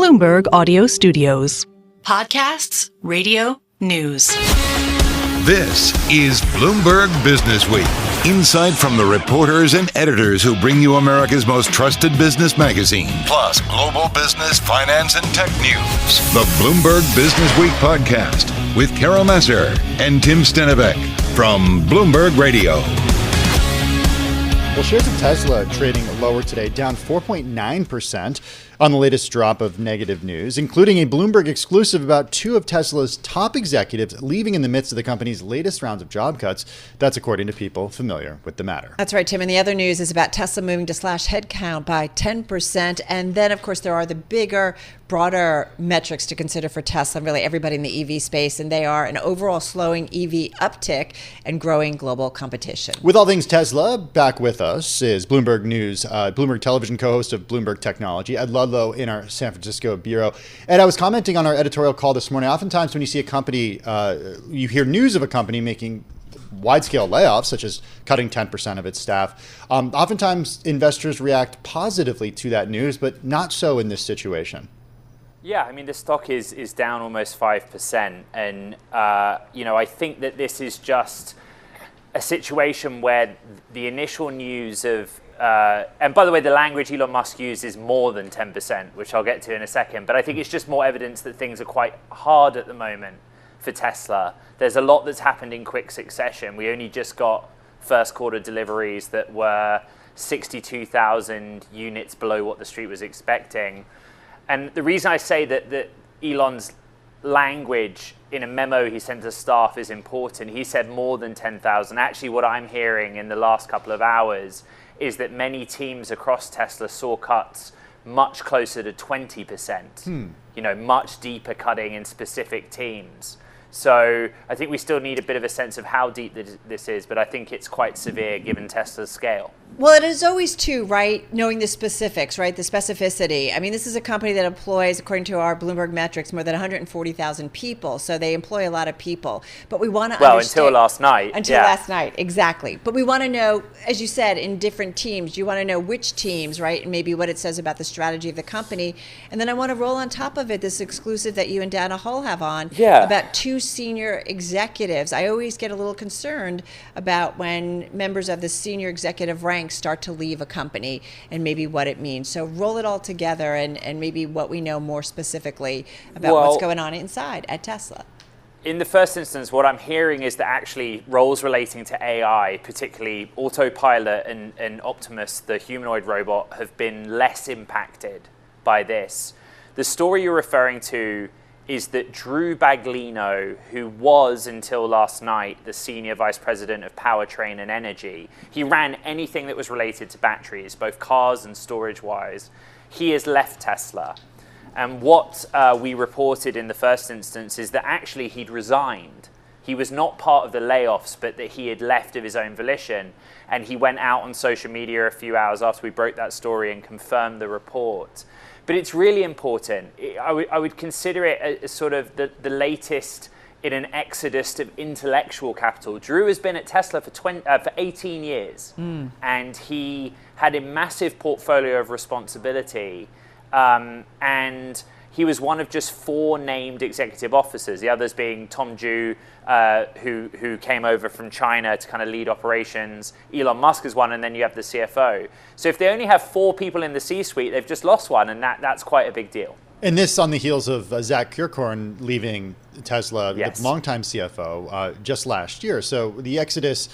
Bloomberg Audio Studios. Podcasts, radio, news. This is Bloomberg Businessweek. Insight from the reporters and editors who bring you America's most trusted business magazine, plus global business, finance, and tech news. The Bloomberg Businessweek podcast with Massar and Tim Stenovec from Bloomberg Radio. Well, shares of Tesla trading lower today, down 4.9% on the latest drop of negative news, including a Bloomberg exclusive about two of Tesla's top executives leaving in the midst of the company's latest rounds of job cuts. That's according to people familiar with the matter. That's right, Tim. And the other news is about Tesla moving to slash headcount by 10%. And then, of course, there are the bigger, broader metrics to consider for Tesla, really everybody in the EV space. And they are an overall slowing EV uptick and growing global competition. With all things Tesla, back with us is Bloomberg News, Bloomberg Television co-host of Bloomberg Technology, Ed Ludlow in our San Francisco bureau. Ed, I was commenting on our editorial call this morning. Oftentimes when you see a company, you hear news of a company making wide-scale layoffs, such as cutting 10% of its staff. Oftentimes investors react positively to that news, but not so in this situation. Yeah, I mean, the stock is down almost 5%. And, I think that this is just a situation where the initial news of, and by the way, the language Elon Musk used is more than 10%, which I'll get to in a second. But I think it's just more evidence that things are quite hard at the moment for Tesla. There's a lot that's happened in quick succession. We only just got first quarter deliveries that were 62,000 units below what the street was expecting. And the reason I say that Elon's language in a memo he sent to staff is important. He said more than 10,000. Actually, what I'm hearing in the last couple of hours is that many teams across Tesla saw cuts much closer to 20%, much deeper cutting in specific teams. So I think we still need a bit of a sense of how deep this is, but I think it's quite severe given Tesla's scale. Well, it is always too, right? Knowing the specifics, right? The specificity. I mean, this is a company that employs, according to our Bloomberg metrics, more than 140,000 people. So they employ a lot of people. But we want to understand. Until last night. Last night, exactly. But we want to know, as you said, in different teams, you want to know which teams, right? And maybe what it says about the strategy of the company. And then I want to roll on top of it this exclusive that you and Dana Hull have on about two senior executives. I always get a little concerned about when members of the senior executive ranks start to leave a company and maybe what it means. So roll it all together and maybe what we know more specifically about what's going on inside at Tesla. In the first instance, what I'm hearing is that actually roles relating to AI, particularly Autopilot and Optimus, the humanoid robot, have been less impacted by this. The story you're referring to is that Drew Baglino, who was until last night the senior vice president of powertrain and energy, he ran anything that was related to batteries, both cars and storage-wise. He has left Tesla. And what we reported in the first instance is that actually he'd resigned. He was not part of the layoffs, but that he had left of his own volition. And he went out on social media a few hours after we broke that story and confirmed the report. But it's really important. I would consider it as sort of the latest in an exodus of intellectual capital. Drew has been at Tesla for 18 years, and he had a massive portfolio of responsibility, and he was one of just 4 named executive officers, the others being Tom Zhu, who came over from China to kind of lead operations. Elon Musk is one, and then you have the CFO. So if they only have 4 people in the C-suite, they've just lost one, and that's quite a big deal. And this on the heels of Zach Kirkhorn leaving Tesla, yes, the longtime CFO, just last year. So the exodus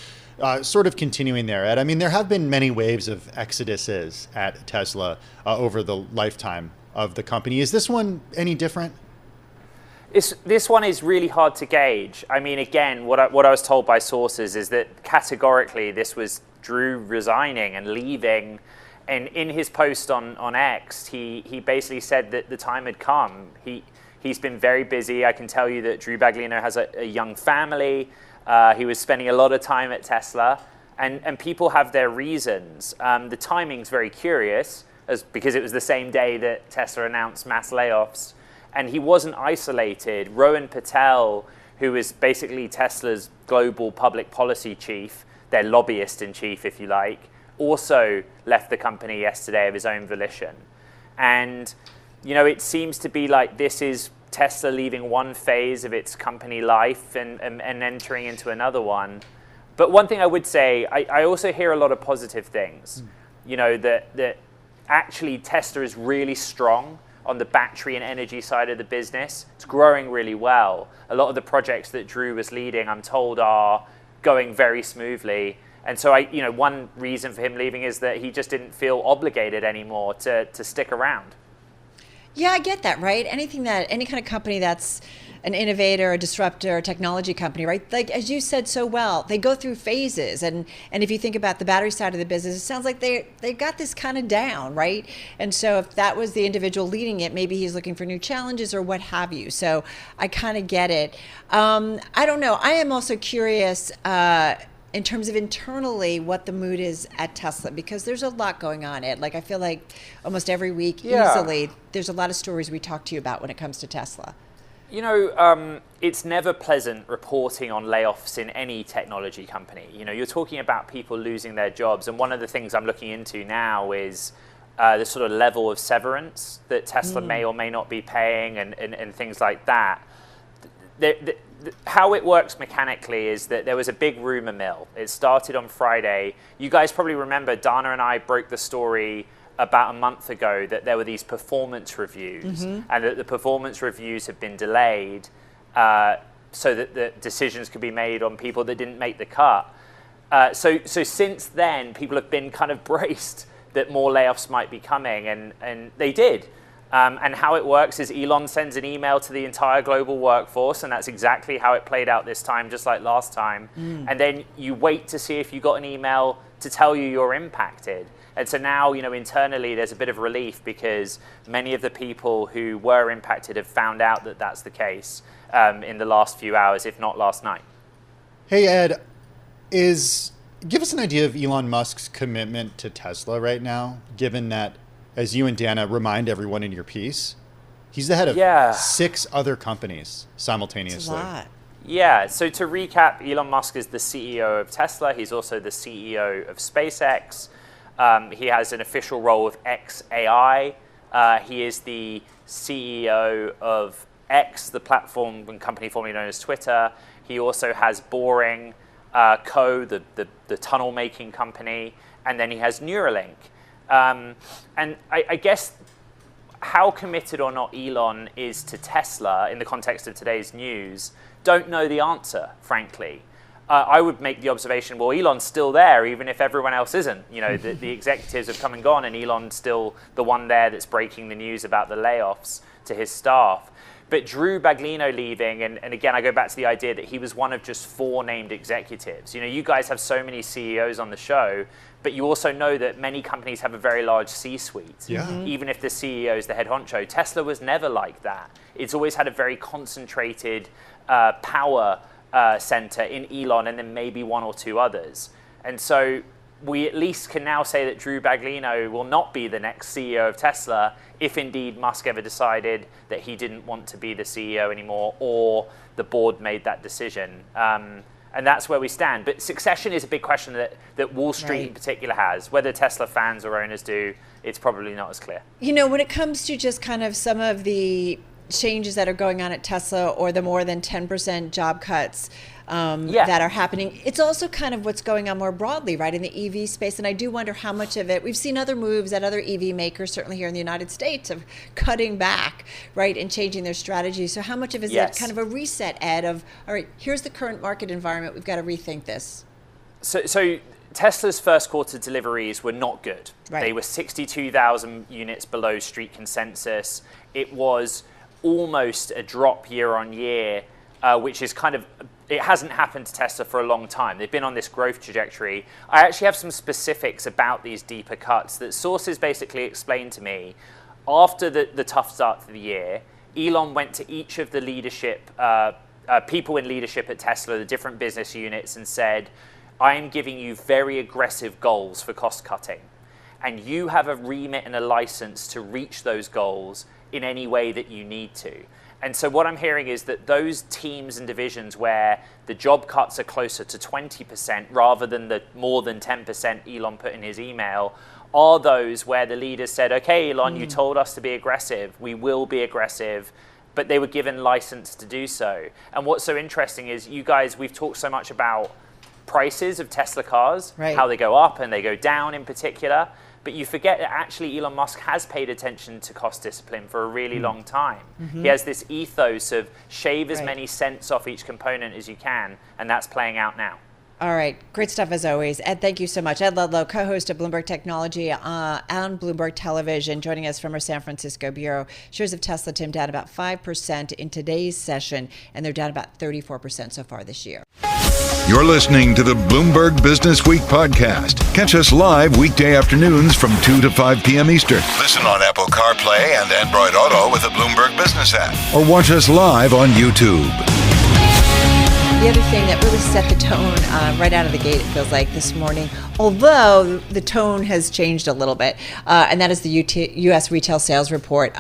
sort of continuing there, Ed. I mean, there have been many waves of exoduses at Tesla over the lifetime of the company. Is this one any different? This one is really hard to gauge. I mean, again, what I was told by sources is that categorically this was Drew resigning and leaving. And in his post on X, he basically said that the time had come. He's been very busy. I can tell you that Drew Baglino has a young family. He was spending a lot of time at Tesla. And people have their reasons. The timing's very curious, because it was the same day that Tesla announced mass layoffs. And he wasn't isolated. Rohan Patel, who is basically Tesla's global public policy chief, their lobbyist in chief, if you like, also left the company yesterday of his own volition. And it seems to be like this is Tesla leaving one phase of its company life and entering into another one. But one thing I would say, I also hear a lot of positive things. That actually Tesla is really strong on the battery and energy side of the business. It's growing really well. A lot of the projects that Drew was leading, I'm told, are going very smoothly. And so one reason for him leaving is that he just didn't feel obligated anymore to stick around. Yeah, I get that, right? Any kind of company that's an innovator, a disruptor, a technology company, right? Like, as you said so well, they go through phases. And if you think about the battery side of the business, it sounds like they got this kind of down, right? And so if that was the individual leading it, maybe he's looking for new challenges or what have you. So I kind of get it. I don't know. I am also curious in terms of internally what the mood is at Tesla, because there's a lot going on, Ed. Like, I feel like almost every week, easily, there's a lot of stories we talk to you about when it comes to Tesla. It's never pleasant reporting on layoffs in any technology company. You're talking about people losing their jobs. And one of the things I'm looking into now is the sort of level of severance that Tesla may or may not be paying and things like that. How it works mechanically is that there was a big rumor mill. It started on Friday. You guys probably remember Dana and I broke the story about a month ago that there were these performance reviews and that the performance reviews have been delayed so that the decisions could be made on people that didn't make the cut. So since then, people have been kind of braced that more layoffs might be coming, and they did. And how it works is Elon sends an email to the entire global workforce, and that's exactly how it played out this time, just like last time. And then you wait to see if you got an email to tell you you're impacted. And so now, internally, there's a bit of relief because many of the people who were impacted have found out that that's the case in the last few hours, if not last night. Hey, Ed, give us an idea of Elon Musk's commitment to Tesla right now, given that, as you and Dana remind everyone in your piece, he's the head of 6 other companies simultaneously. That's a lot. Yeah, so to recap, Elon Musk is the CEO of Tesla. He's also the CEO of SpaceX. He has an official role with XAI. He is the CEO of X, the platform and company formerly known as Twitter. He also has Boring Co., the tunnel-making company. And then he has Neuralink. And I guess how committed or not Elon is to Tesla in the context of today's news, don't know the answer, frankly. I would make the observation, well, Elon's still there, even if everyone else isn't. The executives have come and gone, and Elon's still the one there that's breaking the news about the layoffs to his staff. But Drew Baglino leaving, and again, I go back to the idea that he was one of just 4 named executives. You guys have so many CEOs on the show, but you also know that many companies have a very large C-suite. Even if the CEO is the head honcho. Tesla was never like that. It's always had a very concentrated power center in Elon and then maybe 1 or 2 others. And so we at least can now say that Drew Baglino will not be the next CEO of Tesla if indeed Musk ever decided that he didn't want to be the CEO anymore or the board made that decision. And that's where we stand. But succession is a big question that Wall Street in particular has. Whether Tesla fans or owners do, it's probably not as clear. When it comes to just kind of some of the changes that are going on at Tesla or the more than 10% job cuts that are happening, it's also kind of what's going on more broadly, right, in the EV space. And I do wonder how much of it, we've seen other moves at other EV makers, certainly here in the United States, of cutting back, right, and changing their strategy. So how much of it is it kind of a reset, Ed, of, all right, here's the current market environment, we've got to rethink this? So Tesla's first quarter deliveries were not good. Right. They were 62,000 units below street consensus. It was almost a drop year on year, which is kind of, it hasn't happened to Tesla for a long time. They've been on this growth trajectory. I actually have some specifics about these deeper cuts that sources basically explained to me. After the tough start to the year, Elon went to each of the leadership, people in leadership at Tesla, the different business units, and said, I am giving you very aggressive goals for cost cutting. And you have a remit and a license to reach those goals in any way that you need to. And so what I'm hearing is that those teams and divisions where the job cuts are closer to 20% rather than the more than 10% Elon put in his email are those where the leaders said, okay, Elon, you told us to be aggressive. We will be aggressive. But they were given license to do so. And what's so interesting is you guys, we've talked so much about prices of Tesla cars, how they go up and they go down in particular. But you forget that actually Elon Musk has paid attention to cost discipline for a really long time. He has this ethos of shave as many cents off each component as you can, and that's playing out now. All right. Great stuff as always. Ed, thank you so much. Ed Ludlow, co-host of Bloomberg Technology on Bloomberg Television, joining us from our San Francisco bureau. Shares of Tesla, Tim, down about 5% in today's session, and they're down about 34% so far this year. You're listening to the Bloomberg Businessweek podcast. Catch us live weekday afternoons from 2 to 5 p.m. Eastern. Listen on Apple CarPlay and Android Auto with the Bloomberg Business app. Or watch us live on YouTube. The other thing that really set the tone right out of the gate, it feels like, this morning, although the tone has changed a little bit, and that is the U.S. retail sales report,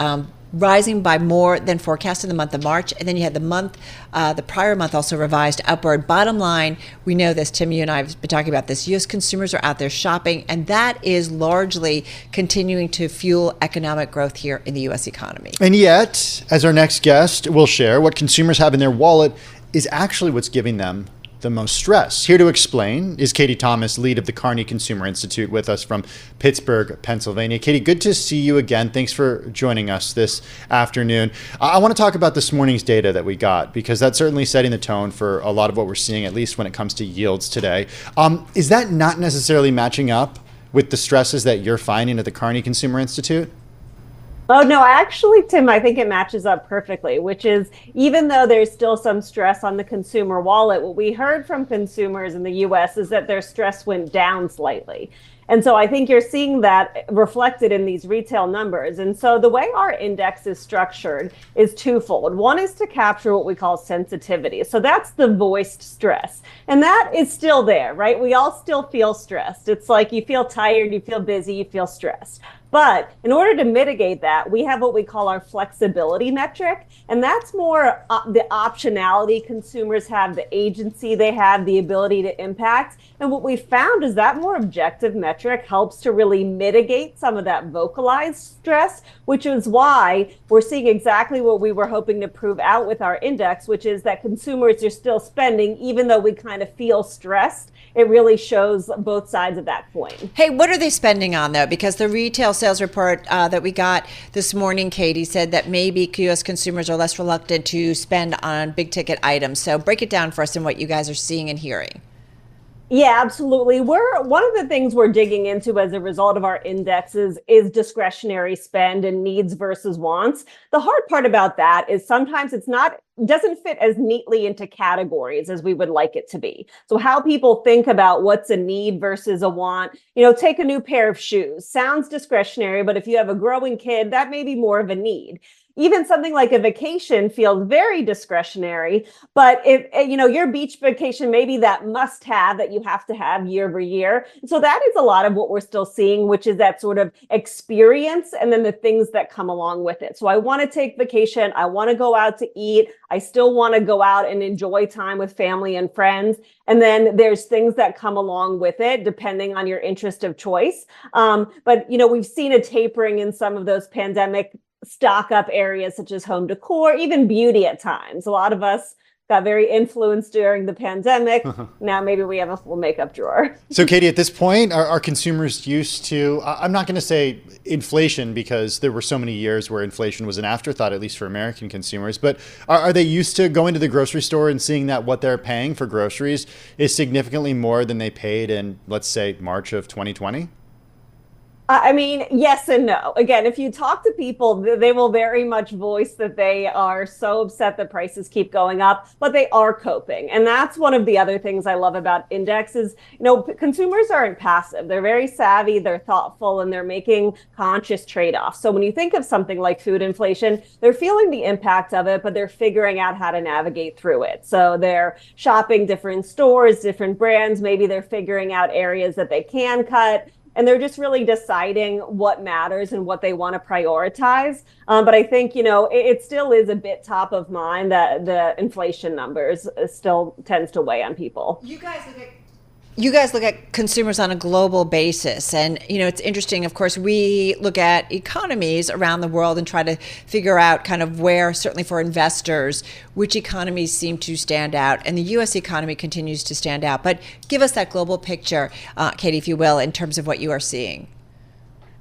rising by more than forecast in the month of March. And then you had the prior month also revised upward. Bottom line, we know this, Tim, you and I have been talking about this. U.S. consumers are out there shopping, and that is largely continuing to fuel economic growth here in the U.S. economy. And yet, as our next guest will share, what consumers have in their wallet is actually what's giving them the most stress. Here to explain is Katie Thomas, lead of the Kearney Consumer Institute, with us from Pittsburgh, Pennsylvania. Katie, good to see you again. Thanks for joining us this afternoon. I want to talk about this morning's data that we got, because that's certainly setting the tone for a lot of what we're seeing, at least when it comes to yields today. Is that not necessarily matching up with the stresses that you're finding at the Kearney Consumer Institute? Oh, no, actually, Tim, I think it matches up perfectly, which is even though there's still some stress on the consumer wallet, what we heard from consumers in the U.S. is that their stress went down slightly. And so I think you're seeing that reflected in these retail numbers. And so the way our index is structured is twofold. One is to capture what we call sensitivity. So that's the voiced stress. And that is still there, right? We all still feel stressed. It's like you feel tired, you feel busy, you feel stressed. But in order to mitigate that, we have what we call our flexibility metric. And that's more the optionality consumers have, the agency they have, the ability to impact. And what we found is that more objective metric helps to really mitigate some of that vocalized stress, which is why we're seeing exactly what we were hoping to prove out with our index, which is that consumers are still spending, even though we kind of feel stressed. It really shows both sides of that coin. Hey, what are they spending on, though? Because the retail sales report that we got this morning, Katie, said that maybe U.S. consumers are less reluctant to spend on big ticket items. So break it down for us and what you guys are seeing and hearing. Yeah, absolutely. One of the things we're digging into as a result of our indexes is discretionary spend and needs versus wants. The hard part about that is sometimes doesn't fit as neatly into categories as we would like it to be. So how people think about what's a need versus a want, take a new pair of shoes. Sounds discretionary, but if you have a growing kid, that may be more of a need. Even something like a vacation feels very discretionary, but if your beach vacation, maybe that must have that you have to have year over year. So that is a lot of what we're still seeing, which is that sort of experience and then the things that come along with it. So I want to take vacation. I want to go out to eat. I still want to go out and enjoy time with family and friends. And then there's things that come along with it, depending on your interest of choice. But we've seen a tapering in some of those pandemic stock up areas such as home decor, even beauty at times. A lot of us got very influenced during the pandemic. Now maybe we have a full makeup drawer. So Katie, at this point, are consumers used to, I'm not going to say inflation because there were so many years where inflation was an afterthought, at least for American consumers, but are they used to going to the grocery store and seeing that what they're paying for groceries is significantly more than they paid in, let's say, March of 2020? I mean, yes and no. Again, if you talk to people, they will very much voice that they are so upset that prices keep going up, but they are coping. And that's one of the other things I love about indexes. Consumers aren't passive. They're very savvy, they're thoughtful, and they're making conscious trade-offs. So when you think of something like food inflation, they're feeling the impact of it, but they're figuring out how to navigate through it. So they're shopping different stores, different brands. Maybe they're figuring out areas that they can cut. and they're just really deciding what matters and what they want to prioritize. But I think, it still is a bit top of mind that the inflation numbers still tends to weigh on people. You guys look at consumers on a global basis. And, it's interesting. Of course, we look at economies around the world and try to figure out kind of where, certainly for investors, which economies seem to stand out. And the U.S. economy continues to stand out. But give us that global picture, Katie, if you will, in terms of what you are seeing.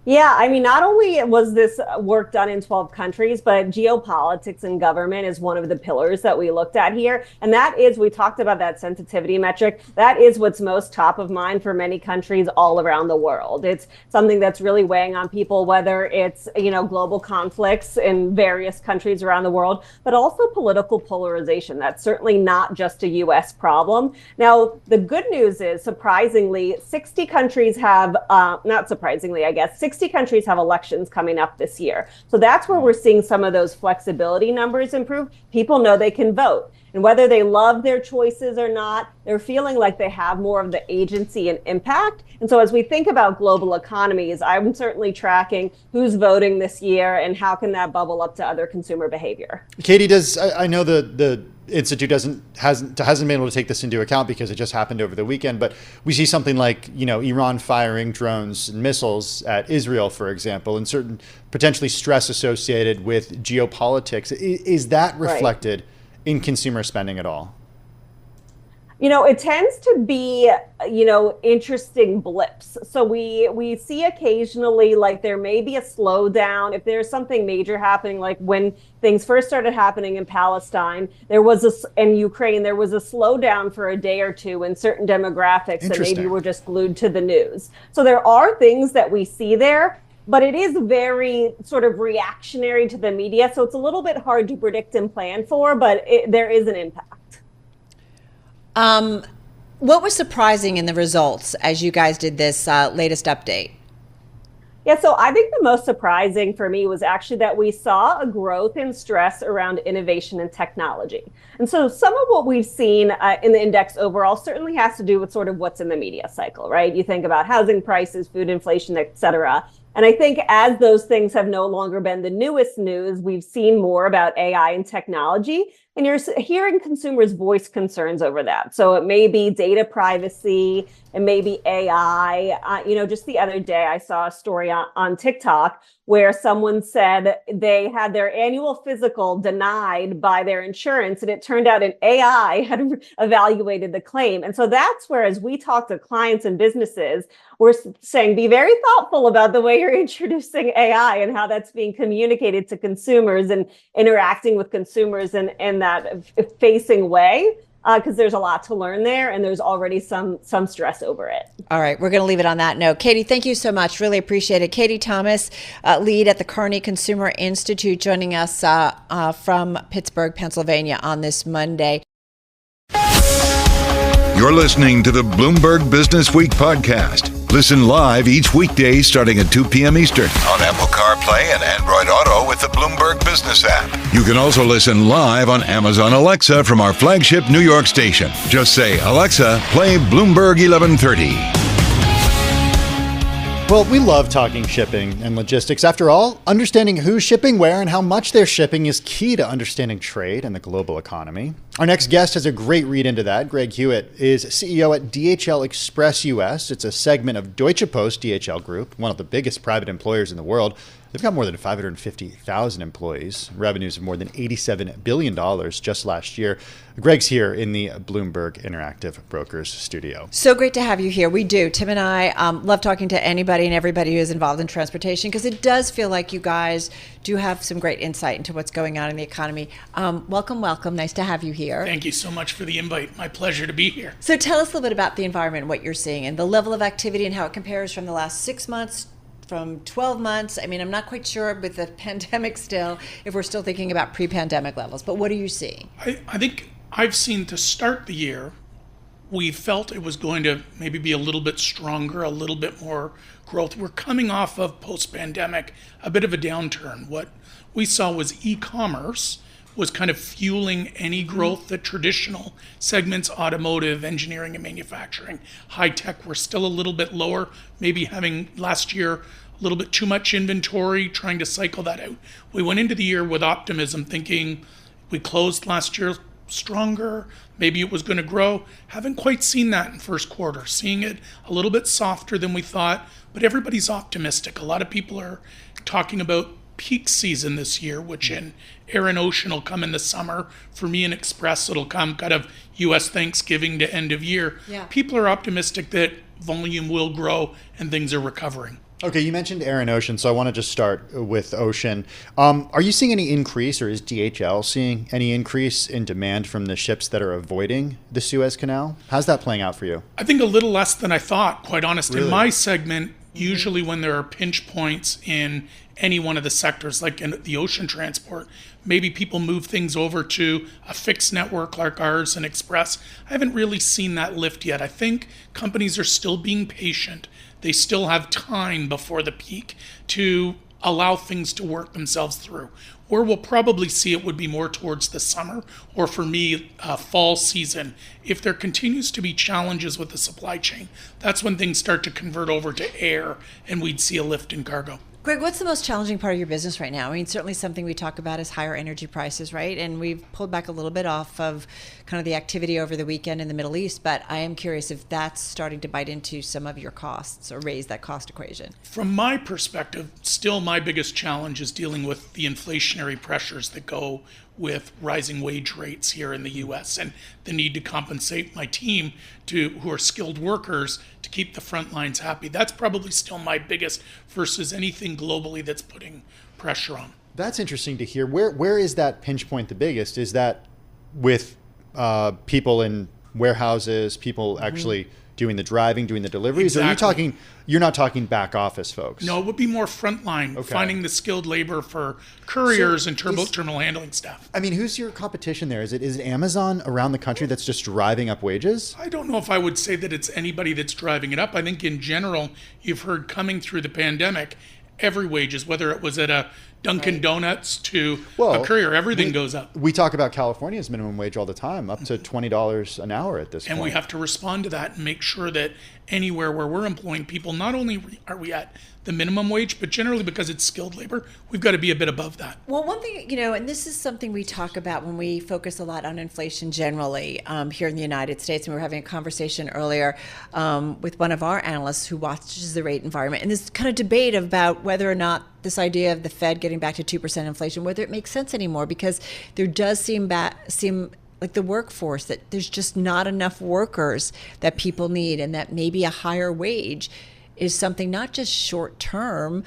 Yeah, I mean, not only was this work done in 12 countries, but geopolitics and government is one of the pillars that we looked at here. And that is, we talked about that sensitivity metric. That is what's most top of mind for many countries all around the world. It's something that's really weighing on people, whether it's, global conflicts in various countries around the world, but also political polarization. That's certainly not just a U.S. problem. Now, the good news is, surprisingly, 60 countries have, not surprisingly, I guess, 60 countries have elections coming up this year. So that's where we're seeing some of those flexibility numbers improve. People know they can vote. And whether they love their choices or not, they're feeling like they have more of the agency and impact. And so as we think about global economies, I'm certainly tracking who's voting this year and how can that bubble up to other consumer behavior. Katie, I know the Institute hasn't been able to take this into account because it just happened over the weekend, but we see something like, Iran firing drones and missiles at Israel, for example, and certain potentially stress associated with geopolitics. Is that reflected in consumer spending at all? It tends to be, interesting blips. So we see occasionally, like, there may be a slowdown. If there's something major happening, like when things first started happening in Palestine, in Ukraine, there was a slowdown for a day or two in certain demographics that maybe were just glued to the news. So there are things that we see there, but it is very sort of reactionary to the media. So it's a little bit hard to predict and plan for, but there is an impact. What was surprising in the results as you guys did this latest update? Yeah, so I think the most surprising for me was actually that we saw a growth in stress around innovation and technology. And so some of what we've seen in the index overall certainly has to do with sort of what's in the media cycle, right? You think about housing prices, food inflation, et cetera. And I think as those things have no longer been the newest news, we've seen more about AI and technology. And you're hearing consumers voice concerns over that. So it may be data privacy, it may be AI. Just the other day, I saw a story on TikTok where someone said they had their annual physical denied by their insurance, and it turned out an AI had evaluated the claim. And so that's where, as we talk to clients and businesses, we're saying, be very thoughtful about the way you're introducing AI and how that's being communicated to consumers and interacting with consumers in that facing way, because there's a lot to learn there, and there's already some stress over it. All right, we're going to leave it on that note. Katie, thank you so much. Really appreciate it. Katie Thomas, lead at the Kearney Consumer Institute, joining us from Pittsburgh, Pennsylvania on this Monday. You're listening to the Bloomberg Businessweek podcast. Listen live each weekday starting at 2 p.m. Eastern on Apple CarPlay and Android Auto with the Bloomberg Business app. You can also listen live on Amazon Alexa from our flagship New York station. Just say, Alexa, play Bloomberg 1130. Well, we love talking shipping and logistics. After all, understanding who's shipping where and how much they're shipping is key to understanding trade and the global economy. Our next guest has a great read into that. Greg Hewitt is CEO at DHL Express US. It's a segment of Deutsche Post DHL Group, one of the biggest private employers in the world. They've got more than 550,000 employees, revenues of more than $87 billion just last year. Greg's here in the Bloomberg Interactive Brokers studio. So great to have you here. We do. Tim and I love talking to anybody and everybody who is involved in transportation, because it does feel like you guys do have some great insight into what's going on in the economy. Welcome. Nice to have you here. Thank you so much for the invite. My pleasure to be here. So tell us a little bit about the environment, what you're seeing, and the level of activity and how it compares from the last 6 months, from 12 months. I mean, I'm not quite sure with the pandemic still, if we're still thinking about pre-pandemic levels, but what are you seeing? I think I've seen, to start the year, we felt it was going to maybe be a little bit stronger, a little bit more growth. We're coming off of post-pandemic, a bit of a downturn. What we saw was e-commerce, was kind of fueling any growth. The traditional segments, automotive, engineering and manufacturing, high tech, were still a little bit lower, maybe having last year a little bit too much inventory, trying to cycle that out. We went into the year with optimism, thinking we closed last year stronger, maybe it was going to grow. Haven't quite seen that in first quarter, seeing it a little bit softer than we thought, but everybody's optimistic. A lot of people are talking about peak season this year, which in air and ocean will come in the summer. For me in Express, it'll come kind of U.S. Thanksgiving to end of year. Yeah. People are optimistic that volume will grow and things are recovering. Okay, you mentioned air and ocean, so I want to just start with ocean. Are you seeing any increase, or is DHL seeing any increase in demand from the ships that are avoiding the Suez Canal? How's that playing out for you? I think a little less than I thought, quite honest. Really? In my segment, usually when there are pinch points in any one of the sectors, like in the ocean transport, maybe people move things over to a fixed network like ours and Express. I haven't really seen that lift yet. I think companies are still being patient. They still have time before the peak to allow things to work themselves through. Where we'll probably see it would be more towards the summer, or for me, fall season. If there continues to be challenges with the supply chain, that's when things start to convert over to air and we'd see a lift in cargo. Greg, what's the most challenging part of your business right now? I mean, certainly something we talk about is higher energy prices, right? And we've pulled back a little bit off of kind of the activity over the weekend in the Middle East, but I am curious if that's starting to bite into some of your costs or raise that cost equation. From my perspective, still my biggest challenge is dealing with the inflationary pressures that go with rising wage rates here in the U.S. and the need to compensate my team who are skilled workers to keep the front lines happy. That's probably still my biggest versus anything globally that's putting pressure on. That's interesting to hear. Where is that pinch point the biggest? Is that with people in warehouses, people actually doing the driving, doing the deliveries? Exactly. Or you're not talking back office folks? No, it would be more frontline, Okay. finding the skilled labor for couriers and terminal handling staff. I mean, who's your competition there? Is it Amazon around the country that's just driving up wages? I don't know if I would say that it's anybody that's driving it up. I think in general, you've heard coming through the pandemic, every wages, whether it was at a Dunkin' Donuts to a courier, everything goes up. We talk about California's minimum wage all the time, up to $20 an hour at this point. And we have to respond to that and make sure that anywhere where we're employing people, not only are we at the minimum wage, but generally because it's skilled labor, we've got to be a bit above that. Well, one thing, and this is something we talk about when we focus a lot on inflation generally here in the United States. And we were having a conversation earlier with one of our analysts who watches the rate environment. And this kind of debate about whether or not this idea of the Fed getting back to 2% inflation, whether it makes sense anymore, because there does seem like the workforce, that there's just not enough workers that people need, and that maybe a higher wage is something not just short term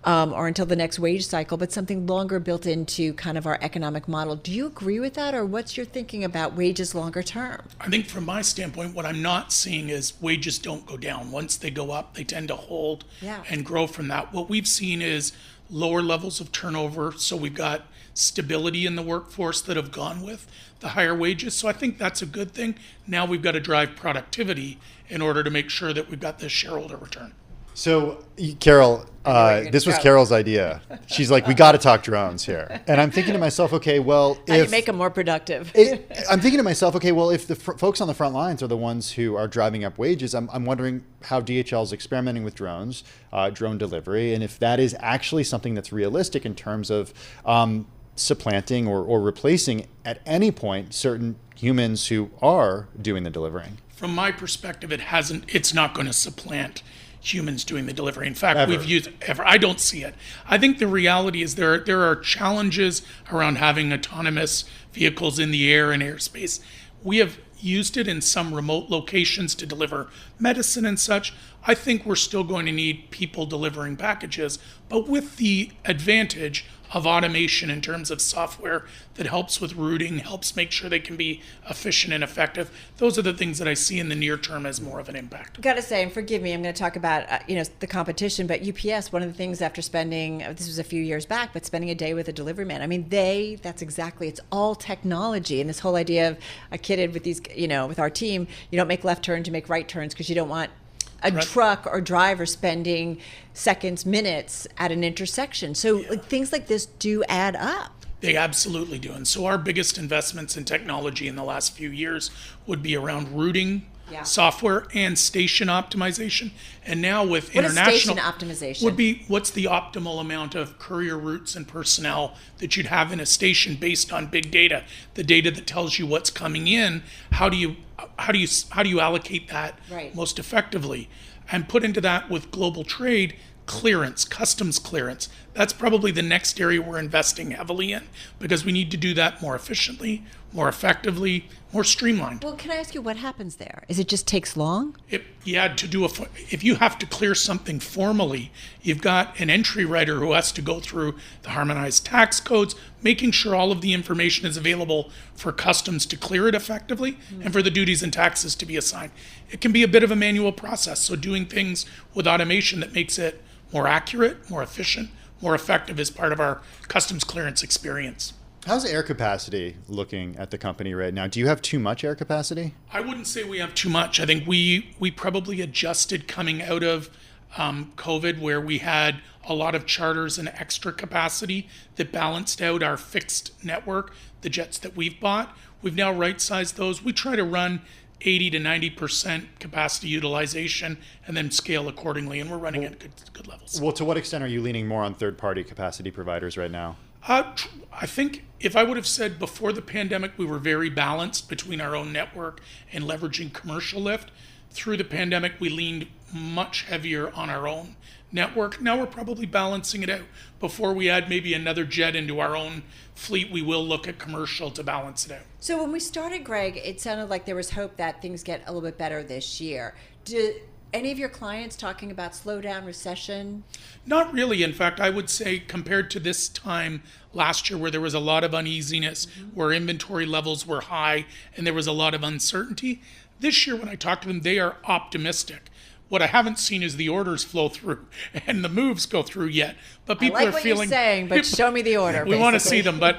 or until the next wage cycle, but something longer built into kind of our economic model. Do you agree with that, or what's your thinking about wages longer term? I think from my standpoint, what I'm not seeing is wages don't go down. Once they go up, they tend to hold and grow from that. What we've seen is lower levels of turnover, so we've got stability in the workforce that have gone with the higher wages. So I think that's a good thing. Now we've got to drive productivity in order to make sure that we've got the shareholder return. So, Carol, this was Carol's idea. She's like, we got to talk drones here. And I'm thinking to myself, okay, well, How do you make them more productive? I'm thinking to myself, okay, well, if the folks on the front lines are the ones who are driving up wages, I'm wondering how DHL is experimenting with drones, drone delivery, and if that is actually something that's realistic in terms of supplanting or replacing at any point certain humans who are doing the delivering. From my perspective, it's not going to supplant humans doing the delivery. In fact, I don't see it. I think the reality is there are challenges around having autonomous vehicles in the air and airspace. We have used it in some remote locations to deliver medicine and such. I think we're still going to need people delivering packages, but with the advantage of automation in terms of software that helps with routing, helps make sure they can be efficient and effective. Those are the things that I see in the near term as more of an impact. Got to say, and forgive me, I'm going to talk about the competition, but UPS, one of the things after spending, this was a few years back, but spending a day with a delivery man. I mean, that's exactly, it's all technology, and this whole idea of I kidded with these, with our team, you don't make left turns, you make right turns because you don't want a truck or driver spending seconds, minutes at an intersection. So things like this do add up. They absolutely do. And so our biggest investments in technology in the last few years would be around routing, software, and station optimization. And now with international, station optimization? Would be what's the optimal amount of courier routes and personnel that you'd have in a station based on big data, the data that tells you what's coming in. How do you allocate that most effectively? And put into that with global trade, clearance, customs clearance. That's probably the next area we're investing heavily in, because we need to do that more efficiently, more effectively, more streamlined. Well, can I ask you what happens there? Is it just takes long? If you have to clear something formally, you've got an entry writer who has to go through the harmonized tax codes, making sure all of the information is available for customs to clear it effectively and for the duties and taxes to be assigned. It can be a bit of a manual process, so doing things with automation that makes it more accurate, more efficient, more effective is part of our customs clearance experience. How's air capacity looking at the company right now? Do you have too much air capacity? I wouldn't say we have too much. I think we probably adjusted coming out of COVID, where we had a lot of charters and extra capacity that balanced out our fixed network, the jets that we've bought. We've now right-sized those. We try to run 80 to 90% capacity utilization and then scale accordingly, and we're running at good levels. Well, to what extent are you leaning more on third-party capacity providers right now? I think if I would have said before the pandemic, we were very balanced between our own network and leveraging commercial lift. Through the pandemic, we leaned much heavier on our own network. Now we're probably balancing it out. Before we add maybe another jet into our own fleet, we will look at commercial to balance it out. So when we started, Greg, it sounded like there was hope that things get a little bit better this year. Do any of your clients talking about slowdown, recession? Not really. In fact, I would say compared to this time last year, where there was a lot of uneasiness, where inventory levels were high and there was a lot of uncertainty, this year when I talk to them, they are optimistic. What I haven't seen is the orders flow through and the moves go through yet. But people I like are what feeling. You're saying, but show me the order. We want to see them, but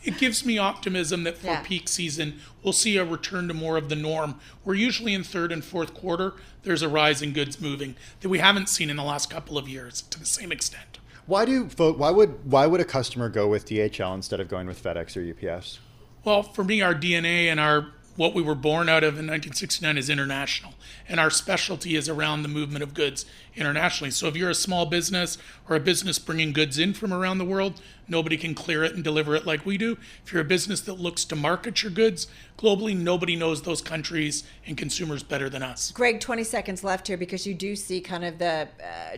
it gives me optimism that for peak season we'll see a return to more of the norm. We're usually in third and fourth quarter. There's a rise in goods moving that we haven't seen in the last couple of years to the same extent. Why would a customer go with DHL instead of going with FedEx or UPS? Well, for me, our DNA and what we were born out of in 1969 is international, and our specialty is around the movement of goods internationally. So if you're a small business or a business bringing goods in from around the world, nobody can clear it and deliver it like we do. If you're a business that looks to market your goods globally, nobody knows those countries and consumers better than us. Greg, 20 seconds left here, because you do see kind of the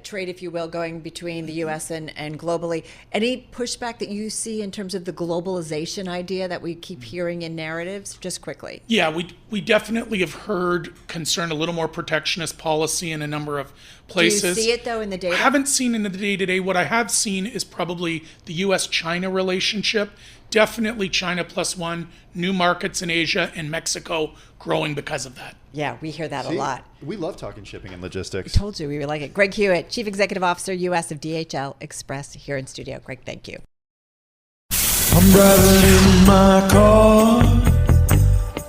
trade, if you will, going between the U.S. and globally. Any pushback that you see in terms of the globalization idea that we keep hearing in narratives? Just quickly. Yeah, we definitely have heard concern, a little more protectionist policy in a number of places. Do you see it, though, in the data? I haven't seen in the day-to-day. What I have seen is probably the U.S.-China relationship. Definitely China +1, new markets in Asia and Mexico growing because of that. Yeah, we hear that a lot. We love talking shipping and logistics. I told you we would like it. Greg Hewitt, Chief Executive Officer, U.S. of DHL Express, here in studio. Greg, thank you. I'm driving in my car.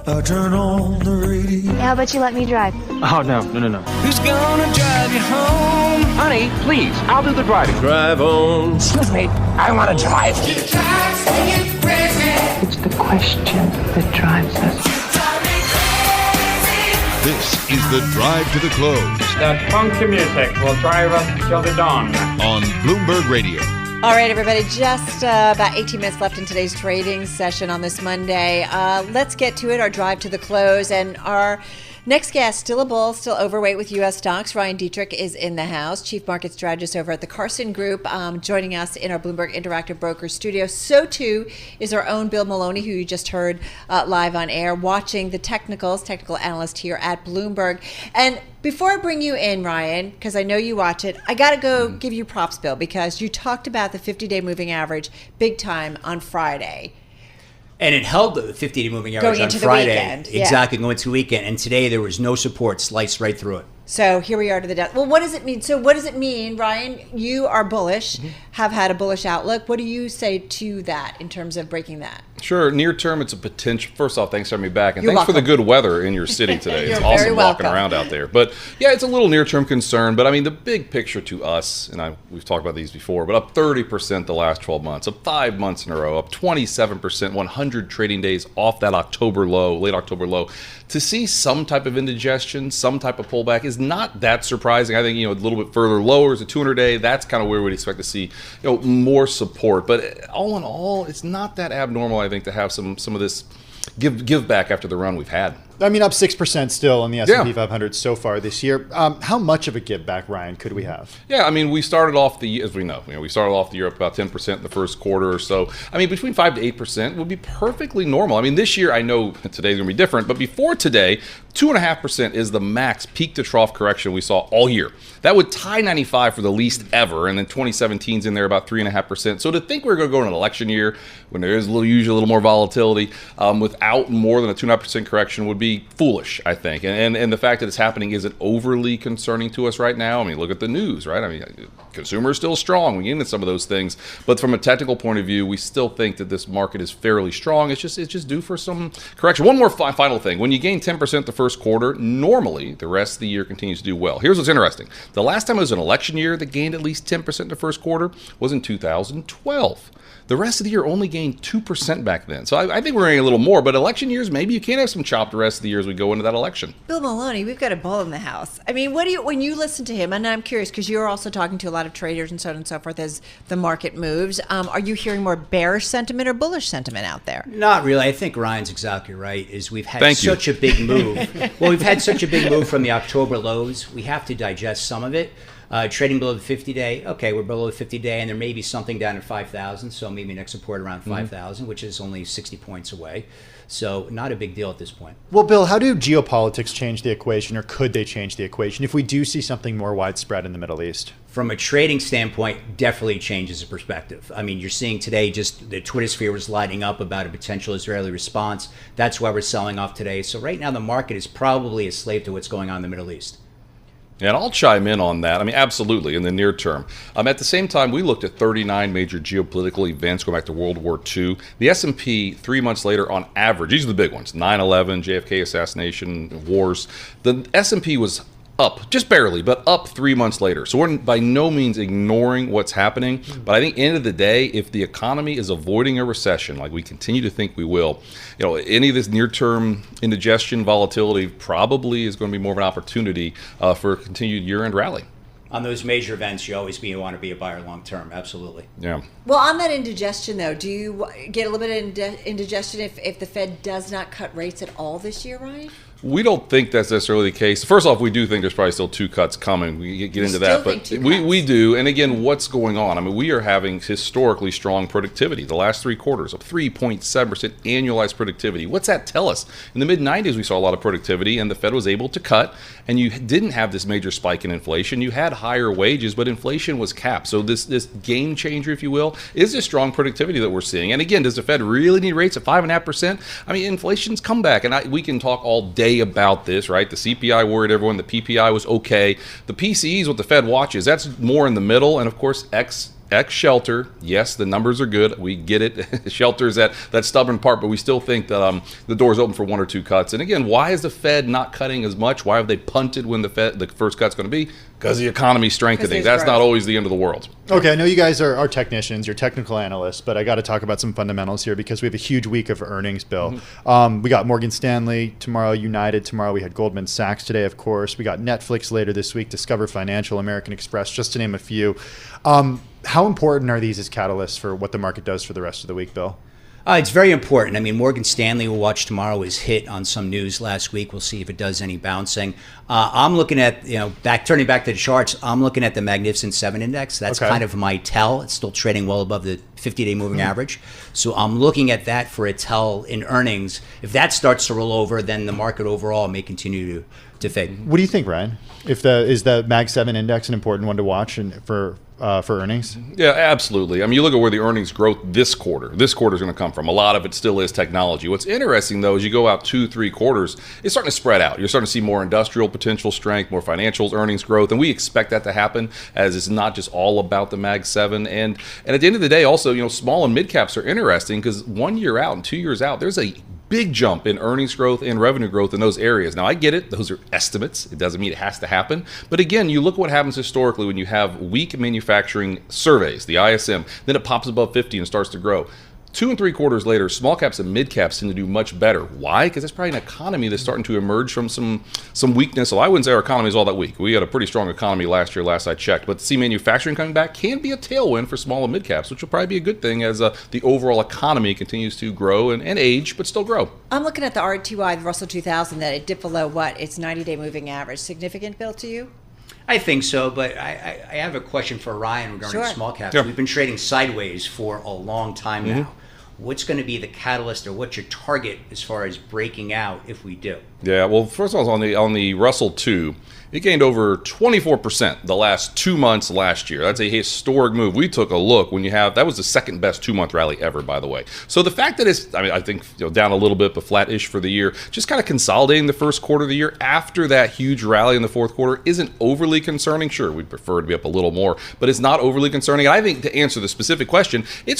I turn on the radio. How about you let me drive? Oh, no. Who's gonna drive you home? Honey, please, I'll do the driving. Drive on. Excuse me, I want to drive. It's the question that drives us. This is the Drive to the Close That funky music will drive us till the dawn. on Bloomberg Radio. All right, everybody, just about 18 minutes left in today's trading session on this Monday. Let's get to it, our drive to the close. And our next guest, still a bull, still overweight with U.S. stocks. Ryan Detrick is in the house, Chief Market Strategist over at the Carson Group, joining us in our Bloomberg Interactive Brokers studio. So, too, is our own Bill Maloney, who you just heard live on air, watching the technical analyst here at Bloomberg. And before I bring you in, Ryan, because I know you watch it, I got to go give you props, Bill, because you talked about the 50-day moving average big time on Friday. And it held the 50-day moving average on Friday. Weekend, exactly, going into the weekend. And today there was no support, sliced right through it. So here we are to the death. Well, what does it mean? So what does it mean, Ryan? You are bullish, have had a bullish outlook. What do you say to that in terms of breaking that? Sure. Near term, it's a potential. First off, thanks for having me back. And You're thanks welcome. for the good weather in your city today. You're It's very awesome walking welcome. around out there. But yeah, it's a little near term concern. But I mean, the big picture to us, and we've talked about these before, but up 30% the last 12 months, up 5 months in a row, up 27%, 100 trading days off that October low, late October low. To see some type of indigestion, some type of pullback is not that surprising. I think, a little bit further lower is a 200-day. That's kind of where we'd expect to see, more support. But all in all, it's not that abnormal, I think, to have some of this give back after the run we've had. I mean, up 6% still on the S&P 500 so far this year. How much of a give back, Ryan, could we have? Yeah, I mean, we started off as we know, we started off the year up about 10% in the first quarter or so. I mean, between 5 to 8% would be perfectly normal. I mean, this year, I know today's going to be different, but before today, 2.5% is the max peak to trough correction we saw all year. That would tie 95 for the least ever, and then 2017's in there about 3.5%. So to think we're going to go in an election year when there is usually a little more volatility without more than a 2.5% correction would be foolish, I think. And the fact that it's happening isn't overly concerning to us right now. I mean, look at the news, right? I mean, consumer is still strong. We get into some of those things. But from a technical point of view, we still think that this market is fairly strong. It's just due for some correction. One more final thing. When you gain 10% the first quarter, normally the rest of the year continues to do well. Here's what's interesting. The last time it was an election year that gained at least 10% in the first quarter was in 2012. The rest of the year only gained 2% back then. So I think we're getting a little more, but election years, maybe you can have some chop the rest of the year as we go into that election. Bill Maloney, we've got a bull in the house. I mean, when you listen to him, and I'm curious because you're also talking to a lot of traders and so on and so forth as the market moves, are you hearing more bearish sentiment or bullish sentiment out there? Not really. I think Ryan's exactly right. We've had such a big move. Well, we've had such a big move from the October lows. We have to digest some of it. Trading below the 50-day, okay, we're below the 50-day, and there may be something down at 5,000, so maybe next support around 5,000, which is only 60 points away. So not a big deal at this point. Well, Bill, how do geopolitics change the equation, or could they change the equation if we do see something more widespread in the Middle East? From a trading standpoint, definitely changes the perspective. I mean, you're seeing today just the Twitter sphere was lighting up about a potential Israeli response. That's why we're selling off today. So right now the market is probably a slave to what's going on in the Middle East. And I'll chime in on that. I mean, absolutely, in the near term. At the same time, we looked at 39 major geopolitical events going back to World War II. The S&P 3 months later, on average, these are the big ones, 9/11, JFK assassination, wars. The S&P was up, just barely, but up 3 months later. So we're by no means ignoring what's happening. But I think at the end of the day, if the economy is avoiding a recession, like we continue to think we will, any of this near-term indigestion, volatility probably is going to be more of an opportunity for a continued year-end rally. On those major events, you always want to be a buyer long-term. Absolutely. Yeah. Well, on that indigestion, though, do you get a little bit of indigestion if the Fed does not cut rates at all this year, Ryan? We don't think that's necessarily the case. First off, we do think there's probably still 2 cuts coming. We get into that, but we do. And again, what's going on? I mean, we are having historically strong productivity. The last 3 quarters of 3.7% annualized productivity. What's that tell us? In the mid-90s, we saw a lot of productivity, and the Fed was able to cut, and you didn't have this major spike in inflation. You had higher wages, but inflation was capped. So this game changer, if you will, is this strong productivity that we're seeing. And again, does the Fed really need rates at 5.5%? I mean, inflation's come back, and we can talk all day about this, right? The CPI worried everyone. The PPI was okay. The PCE is what the Fed watches. That's more in the middle. And of course, X shelter. Yes, the numbers are good. We get it. Shelter's that stubborn part, but we still think that the door's open for 1 or 2 cuts. And again, why is the Fed not cutting as much? Why have they punted when the first cut's going to be? Because the economy's strengthening. That's not always the end of the world. Okay, I know you guys are technicians, you're technical analysts, but I got to talk about some fundamentals here because we have a huge week of earnings, Bill. We got Morgan Stanley tomorrow, United tomorrow. We had Goldman Sachs today, of course. We got Netflix later this week, Discover Financial, American Express, just to name a few. How important are these as catalysts for what the market does for the rest of the week, Bill? It's very important. I mean, Morgan Stanley, we'll watch tomorrow, was hit on some news last week. We'll see if it does any bouncing. I'm looking at, turning back to the charts, I'm looking at the Magnificent 7 index. That's kind of my tell. It's still trading well above the 50-day moving average. So I'm looking at that for a tell in earnings. If that starts to roll over, then the market overall may continue to fade. What do you think, Ryan? Is the Mag 7 index an important one to watch and for for earnings? Yeah, absolutely. I mean, you look at where the earnings growth this quarter is going to come from. A lot of it still is technology. What's interesting, though, is you go out 2-3 quarters, it's starting to spread out. You're starting to see more industrial potential strength, more financials earnings growth, and we expect that to happen as it's not just all about the Mag 7. And at the end of the day, also, small and mid caps are interesting because 1 year out and 2 years out, there's a big jump in earnings growth and revenue growth in those areas. Now, I get it. Those are estimates. It doesn't mean it has to happen. But again, you look what happens historically when you have weak manufacturing surveys, the ISM, then it pops above 50 and starts to grow. 2 and 3 quarters later, small caps and mid caps tend to do much better. Why? Because that's probably an economy that's starting to emerge from some weakness. Well, I wouldn't say our economy is all that weak. We had a pretty strong economy last year, last I checked. But to see manufacturing coming back can be a tailwind for small and mid caps, which will probably be a good thing as the overall economy continues to grow and age, but still grow. I'm looking at the RTY, the Russell 2000, that it dipped below what? Its 90-day moving average. Significant, Bill, to you? I think so, but I have a question for Ryan regarding small caps. Sure. We've been trading sideways for a long time now. What's going to be the catalyst, or what's your target as far as breaking out if we do? Yeah, well, first of all, on the Russell 2, it gained over 24% the last 2 months last year. That's a historic move. We took a look when that was the second best 2-month rally ever, by the way. So the fact that it's, I think, down a little bit, but flat-ish for the year, just kind of consolidating the first quarter of the year after that huge rally in the fourth quarter isn't overly concerning. Sure, we'd prefer to be up a little more, but it's not overly concerning. And I think to answer the specific question, we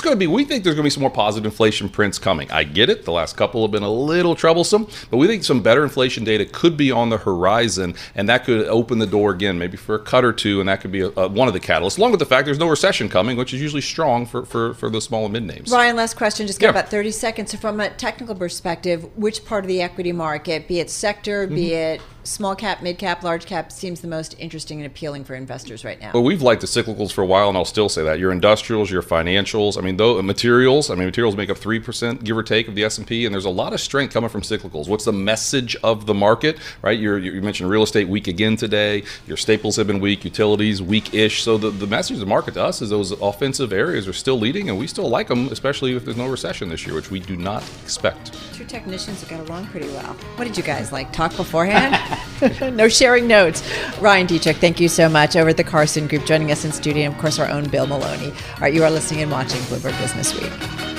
think there's going to be some more positive inflation prints coming. I get it. The last couple have been a little troublesome, but we think some better inflation data could be on the horizon, and that could open the door again, maybe for a cut or two, and that could be one of the catalysts, along with the fact there's no recession coming, which is usually strong for the small and mid names. Ryan, last question, just got about 30 seconds. So from a technical perspective, which part of the equity market, be it sector, be it small cap, mid cap, large cap, seems the most interesting and appealing for investors right now? Well, we've liked the cyclicals for a while, and I'll still say that. Your industrials, your financials, materials make up 3%, give or take, of the S&P, and there's a lot of strength coming from cyclicals. What's the message of the market, right? You mentioned real estate weak again today. Your staples have been weak, utilities weak-ish. So the message of the market to us is those offensive areas are still leading, and we still like them, especially if there's no recession this year, which we do not expect. Two technicians who got along pretty well. What did you guys talk beforehand? No sharing notes. Ryan Detrick, thank you so much, over at the Carson Group, joining us in studio, and of course our own Bill Maloney. All right, you are listening and watching Bloomberg Businessweek.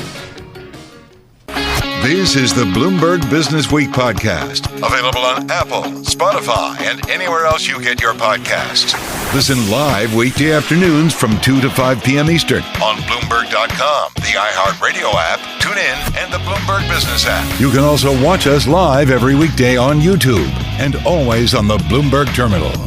This is the Bloomberg Businessweek podcast, available on Apple, Spotify, and anywhere else you get your podcasts. Listen live weekday afternoons from 2 to 5 p.m. Eastern on Bloomberg.com, the iHeartRadio app, TuneIn, and the Bloomberg Business app. You can also watch us live every weekday on YouTube and always on the Bloomberg Terminal.